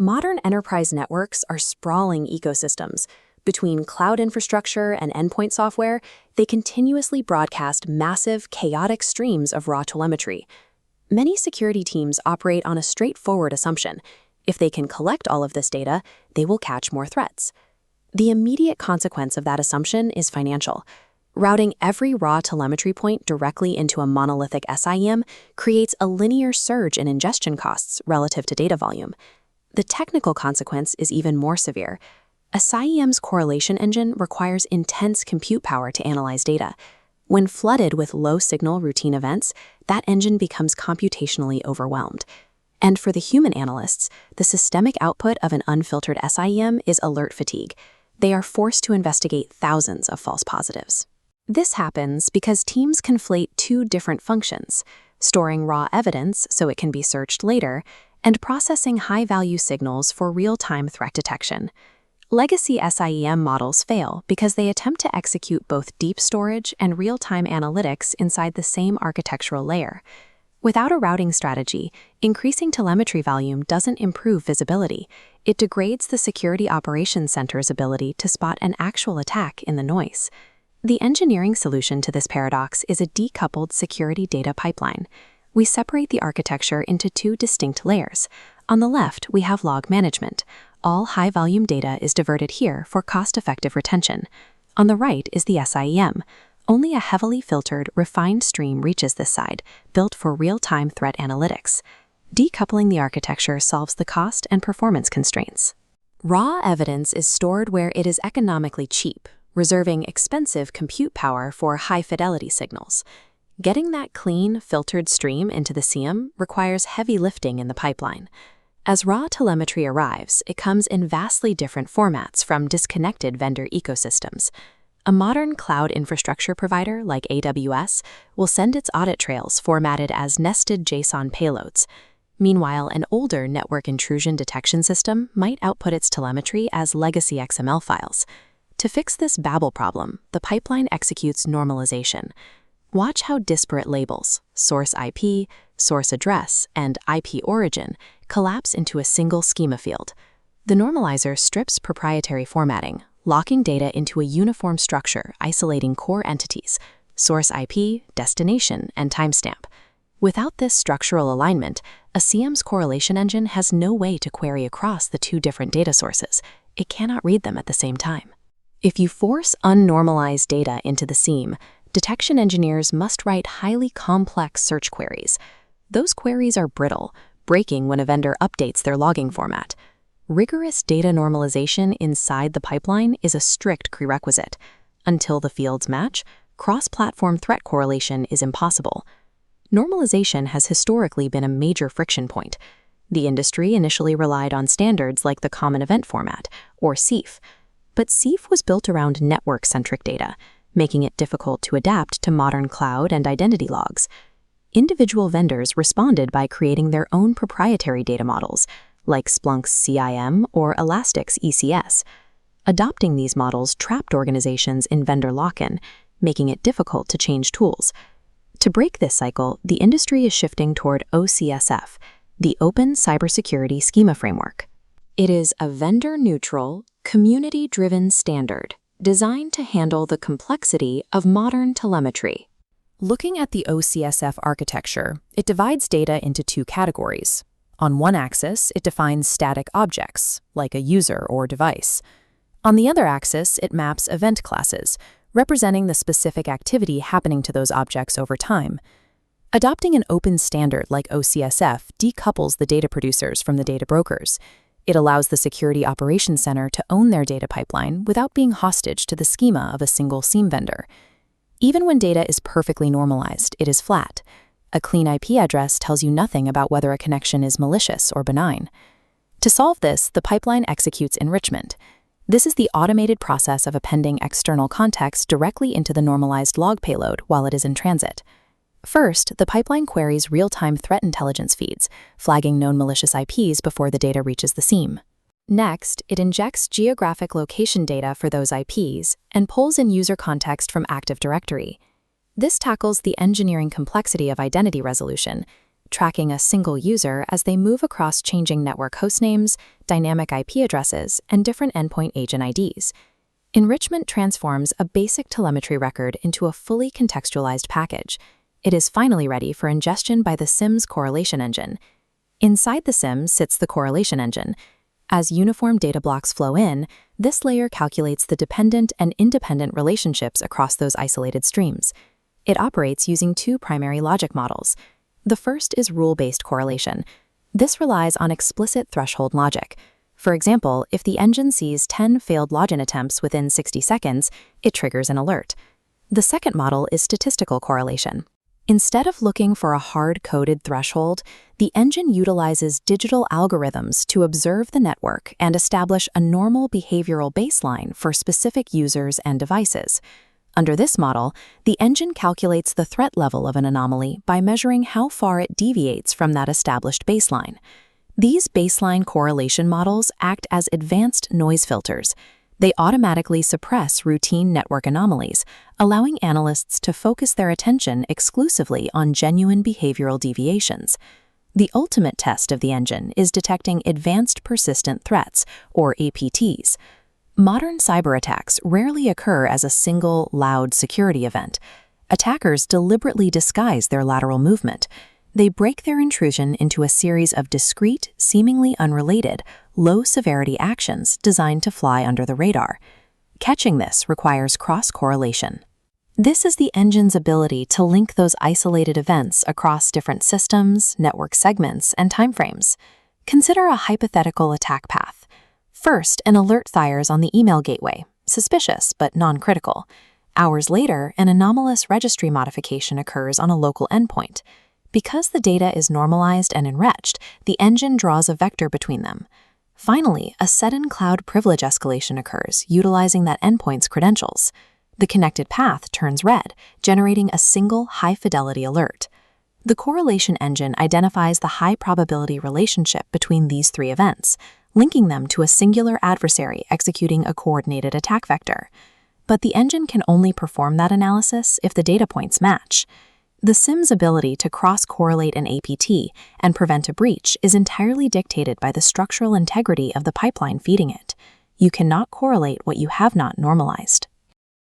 Modern enterprise networks are sprawling ecosystems. Between cloud infrastructure and endpoint software, they continuously broadcast massive, chaotic streams of raw telemetry. Many security teams operate on a straightforward assumption. If they can collect all of this data, they will catch more threats. The immediate consequence of that assumption is financial. Routing every raw telemetry point directly into a monolithic SIEM creates a linear surge in ingestion costs relative to data volume. The technical consequence is even more severe. A SIEM's correlation engine requires intense compute power to analyze data. When flooded with low-signal routine events, that engine becomes computationally overwhelmed. And for the human analysts, the systemic output of an unfiltered SIEM is alert fatigue. They are forced to investigate thousands of false positives. This happens because teams conflate two different functions: storing raw evidence so it can be searched later, and processing high-value signals for real-time threat detection. Legacy SIEM models fail because they attempt to execute both deep storage and real-time analytics inside the same architectural layer. Without a routing strategy, increasing telemetry volume doesn't improve visibility. It degrades the security operations center's ability to spot an actual attack in the noise. The engineering solution to this paradox is a decoupled security data pipeline. We separate the architecture into two distinct layers. On the left, we have log management. All high-volume data is diverted here for cost-effective retention. On the right is the SIEM. Only a heavily filtered, refined stream reaches this side, built for real-time threat analytics. Decoupling the architecture solves the cost and performance constraints. Raw evidence is stored where it is economically cheap, reserving expensive compute power for high-fidelity signals. Getting that clean, filtered stream into the SIEM requires heavy lifting in the pipeline. As raw telemetry arrives, it comes in vastly different formats from disconnected vendor ecosystems. A modern cloud infrastructure provider like AWS will send its audit trails formatted as nested JSON payloads. Meanwhile, an older network intrusion detection system might output its telemetry as legacy XML files. To fix this Babel problem, the pipeline executes normalization. Watch how disparate labels, source IP, source address, and IP origin collapse into a single schema field. The normalizer strips proprietary formatting, locking data into a uniform structure isolating core entities, source IP, destination, and timestamp. Without this structural alignment, a SIEM's correlation engine has no way to query across the two different data sources. It cannot read them at the same time. If you force unnormalized data into the SIEM, detection engineers must write highly complex search queries. Those queries are brittle, breaking when a vendor updates their logging format. Rigorous data normalization inside the pipeline is a strict prerequisite. Until the fields match, cross-platform threat correlation is impossible. Normalization has historically been a major friction point. The industry initially relied on standards like the Common Event Format, or CEF. But CEF was built around network-centric data, making it difficult to adapt to modern cloud and identity logs. Individual vendors responded by creating their own proprietary data models, like Splunk's CIM or Elastic's ECS. Adopting these models trapped organizations in vendor lock-in, making it difficult to change tools. To break this cycle, the industry is shifting toward OCSF, the Open Cybersecurity Schema Framework. It is a vendor-neutral, community-driven standard designed to handle the complexity of modern telemetry. Looking at the OCSF architecture, it divides data into two categories. On one axis, it defines static objects, like a user or device. On the other axis, it maps event classes, representing the specific activity happening to those objects over time. Adopting an open standard like OCSF decouples the data producers from the data brokers. It allows the Security Operations Center to own their data pipeline without being hostage to the schema of a single SIEM vendor. Even when data is perfectly normalized, it is flat. A clean IP address tells you nothing about whether a connection is malicious or benign. To solve this, the pipeline executes enrichment. This is the automated process of appending external context directly into the normalized log payload while it is in transit. First, the pipeline queries real-time threat intelligence feeds, flagging known malicious IPs before the data reaches the SIEM. Next, it injects geographic location data for those IPs and pulls in user context from Active Directory. This tackles the engineering complexity of identity resolution. tracking a single user as they move across changing network hostnames, dynamic IP addresses, and different endpoint agent IDs. Enrichment transforms a basic telemetry record into a fully contextualized package. It is finally ready for ingestion by the SIEM's correlation engine. Inside the SIEM sits the correlation engine. As uniform data blocks flow in, this layer calculates the dependent and independent relationships across those isolated streams. It operates using two primary logic models. The first is rule-based correlation. This relies on explicit threshold logic. For example, if the engine sees 10 failed login attempts within 60 seconds, it triggers an alert. The second model is statistical correlation. Instead of looking for a hard-coded threshold, the engine utilizes digital algorithms to observe the network and establish a normal behavioral baseline for specific users and devices. Under this model, the engine calculates the threat level of an anomaly by measuring how far it deviates from that established baseline. These baseline correlation models act as advanced noise filters. They automatically suppress routine network anomalies, allowing analysts to focus their attention exclusively on genuine behavioral deviations. The ultimate test of the engine is detecting advanced persistent threats, or APTs. Modern cyber attacks rarely occur as a single, loud security event. Attackers deliberately disguise their lateral movement. They break their intrusion into a series of discrete, seemingly unrelated, low-severity actions designed to fly under the radar. Catching this requires cross-correlation. This is the engine's ability to link those isolated events across different systems, network segments, and timeframes. Consider a hypothetical attack path. First, an alert fires on the email gateway, suspicious but non-critical. Hours later, an anomalous registry modification occurs on a local endpoint. Because the data is normalized and enriched, the engine draws a vector between them. Finally, a sudden cloud privilege escalation occurs, utilizing that endpoint's credentials. The connected path turns red, generating a single high-fidelity alert. The correlation engine identifies the high-probability relationship between these three events, linking them to a singular adversary executing a coordinated attack vector. But the engine can only perform that analysis if the data points match. The SIEM's ability to cross-correlate an APT and prevent a breach is entirely dictated by the structural integrity of the pipeline feeding it. You cannot correlate what you have not normalized.